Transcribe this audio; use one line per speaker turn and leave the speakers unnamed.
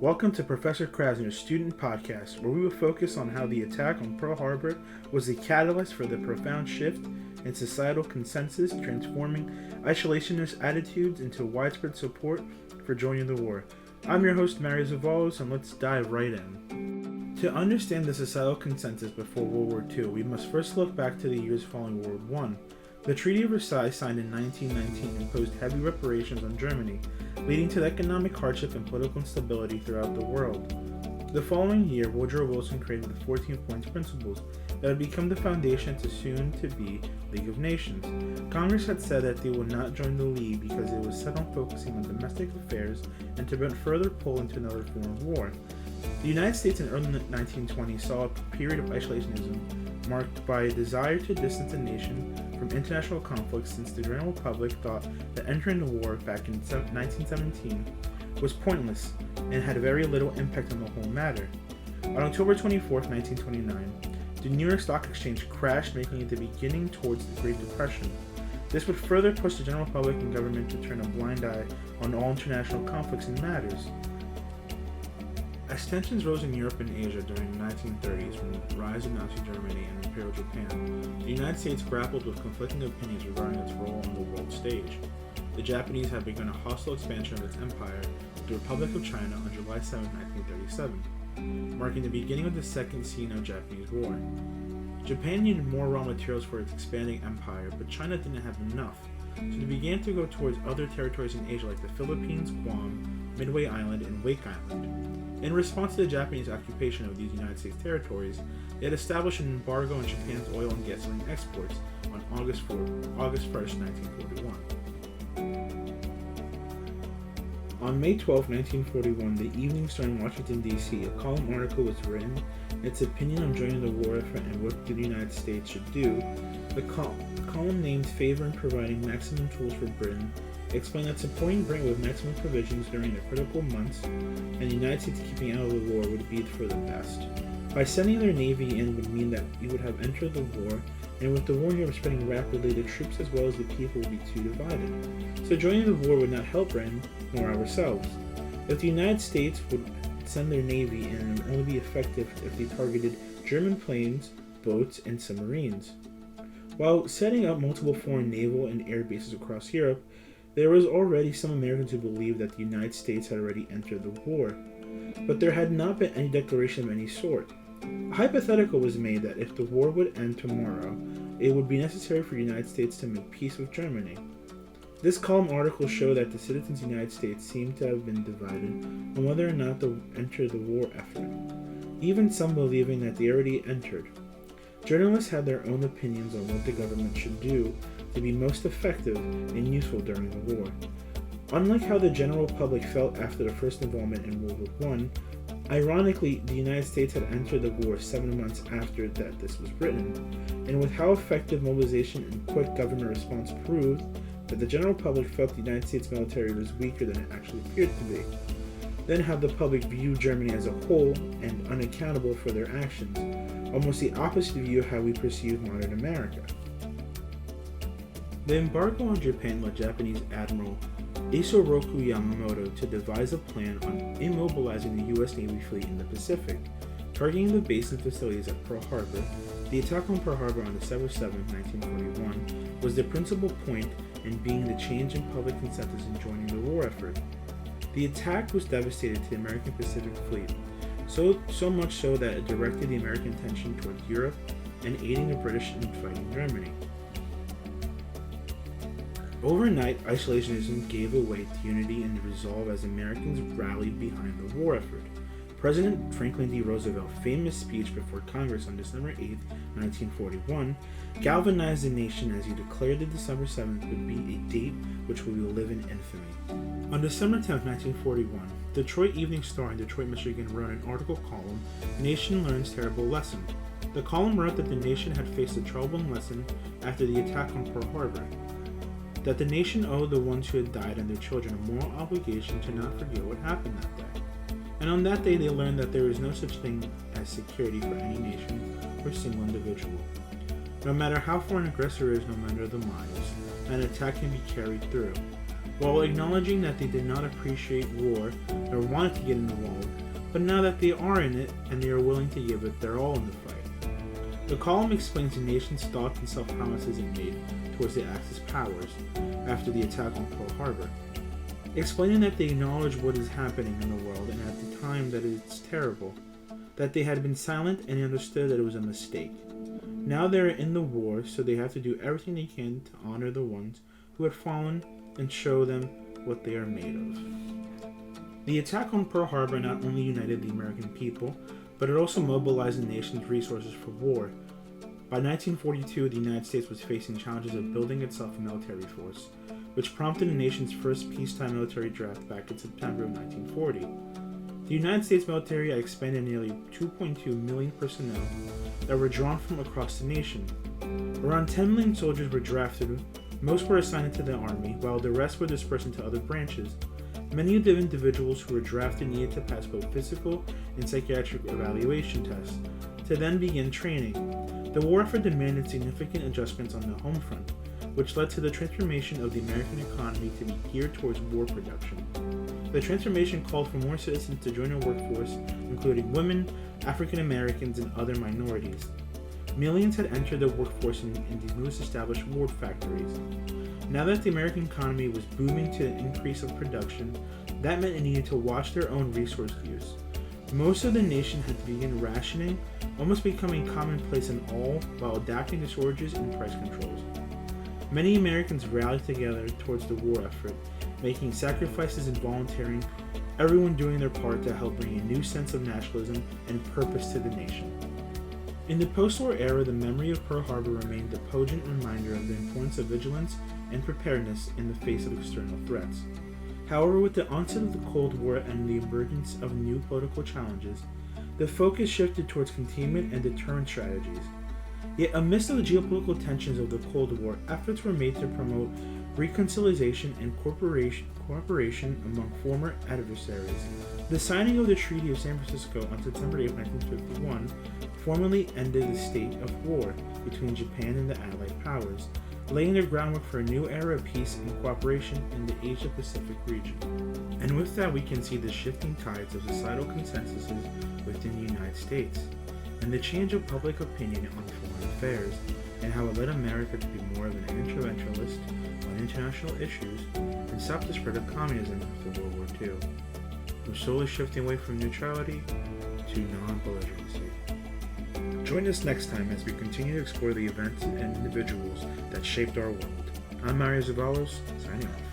Welcome to Professor Krasner's Student Podcast, where we will focus on how the attack on Pearl Harbor was the catalyst for the profound shift in societal consensus, transforming isolationist attitudes into widespread support for joining the war. I'm your host, Mario Zavalos, and let's dive right in. To understand the societal consensus before World War II, we must first look back to the years following World War I. The Treaty of Versailles, signed in 1919, imposed heavy reparations on Germany, leading to economic hardship and political instability throughout the world. The following year, Woodrow Wilson created the 14 Points Principles that would become the foundation to soon-to-be League of Nations. Congress had said that they would not join the League because it was set on focusing on domestic affairs and to prevent further pull into another foreign war. The United States in early 1920s saw a period of isolationism marked by a desire to distance the nation from international conflicts, since the general public thought that entering the war back in 1917 was pointless and had very little impact on the whole matter. On October 24, 1929, the New York Stock Exchange crashed, making it the beginning towards the Great Depression. This would further push the general public and government to turn a blind eye on all international conflicts and matters. As tensions rose in Europe and Asia during the 1930s from the rise of Nazi Germany and Imperial Japan, the United States grappled with conflicting opinions regarding its role on the world stage. The Japanese had begun a hostile expansion of its empire with the Republic of China on July 7, 1937, marking the beginning of the Second Sino-Japanese War. Japan needed more raw materials for its expanding empire, but China didn't have enough, so they began to go towards other territories in Asia like the Philippines, Guam, Midway Island, and Wake Island. In response to the Japanese occupation of these United States territories, they had established an embargo on Japan's oil and gasoline exports on August 1, 1941. On May 12, 1941, the Evening Star in Washington, D.C., a column article was written, its opinion on joining the war effort and what the United States should do. The column named favoring providing maximum tools for Britain, explained that supporting Britain with maximum provisions during the critical months and the United States keeping out of the war would be for the best. By sending their navy in would mean that we would have entered the war, and with the war in Europe spreading rapidly, the troops as well as the people would be too divided. So joining the war would not help Britain nor ourselves. If the United States would send their navy in, it would only be effective if they targeted German planes, boats, and submarines. While setting up multiple foreign naval and air bases across Europe, there was already some Americans who believed that the United States had already entered the war, but there had not been any declaration of any sort. A hypothetical was made that if the war would end tomorrow, it would be necessary for the United States to make peace with Germany. This column article showed that the citizens of the United States seemed to have been divided on whether or not to enter the war effort, even some believing that they already entered. Journalists had their own opinions on what the government should do to be most effective and useful during the war. Unlike how the general public felt after the first involvement in World War I, ironically, the United States had entered the war 7 months after that this was written, and with how effective mobilization and quick government response proved that the general public felt the United States military was weaker than it actually appeared to be. Then how the public viewed Germany as a whole and unaccountable for their actions, almost the opposite view of how we perceive modern America. The embargo on Japan led Japanese Admiral Isoroku Yamamoto to devise a plan on immobilizing the U.S. Navy fleet in the Pacific, targeting the base and facilities at Pearl Harbor. The attack on Pearl Harbor on December 7, 1941, was the principal point in being the change in public consensus in joining the war effort. The attack was devastating to the American Pacific Fleet, so much so that it directed the American attention toward Europe and aiding the British in fighting Germany. Overnight, isolationism gave way to unity and resolve as Americans rallied behind the war effort. President Franklin D. Roosevelt's famous speech before Congress on December 8, 1941, galvanized the nation as he declared that December 7th would be a date which we will live in infamy. On December 10, 1941, Detroit Evening Star in Detroit, Michigan wrote an article column, "Nation Learns Terrible Lesson." The column wrote that the nation had faced a troubling lesson after the attack on Pearl Harbor, that the nation owed the ones who had died and their children a moral obligation to not forget what happened that day. And on that day they learned that there is no such thing as security for any nation or single individual. No matter how far an aggressor is, no matter the miles, an attack can be carried through. while acknowledging that they did not appreciate war nor wanted to get involved, but now that they are in it and they are willing to give it their all in the fight. The column explains the nation's thoughts and self-promises it made towards the Axis powers after the attack on Pearl Harbor, explaining that they acknowledge what is happening in the world and at the time that it's terrible, that they had been silent and understood that it was a mistake. Now they are in the war, so they have to do everything they can to honor the ones who had fallen and show them what they are made of. The attack on Pearl Harbor not only united the American people, but it also mobilized the nation's resources for war. By 1942, the United States was facing challenges of building itself a military force, which prompted the nation's first peacetime military draft back in September of 1940. The United States military had expended nearly 2.2 million personnel that were drawn from across the nation. Around 10 million soldiers were drafted. Most were assigned to the Army, while the rest were dispersed into other branches. Many of the individuals who were drafted needed to pass both physical and psychiatric evaluation tests to then begin training. The war effort demanded significant adjustments on the home front, which led to the transformation of the American economy to be geared towards war production. The transformation called for more citizens to join the workforce, including women, African Americans, and other minorities. Millions had entered the workforce in these newly established war factories. Now that the American economy was booming to an increase of production, that meant it needed to watch their own resource use. Most of the nation had to begin rationing, almost becoming commonplace in all, while adapting to shortages and price controls. Many Americans rallied together towards the war effort, making sacrifices and volunteering, everyone doing their part to help bring a new sense of nationalism and purpose to the nation. In the post-war era, the memory of Pearl Harbor remained a poignant reminder of the importance of vigilance and preparedness in the face of external threats. However, with the onset of the Cold War and the emergence of new political challenges, the focus shifted towards containment and deterrent strategies. Yet amidst the geopolitical tensions of the Cold War, efforts were made to promote reconciliation and cooperation among former adversaries. The signing of the Treaty of San Francisco on September 8, 1951 formally ended the state of war between Japan and the Allied powers, laying the groundwork for a new era of peace and cooperation in the Asia-Pacific region. And with that, we can see the shifting tides of societal consensuses within the United States, and the change of public opinion on foreign affairs, and how it led America to be more of an interventionist on international issues and stop the spread of communism after World War II. We're slowly shifting away from neutrality to non-belligerency. Join us next time as we continue to explore the events and individuals that shaped our world. I'm Mario Zavalos, signing off.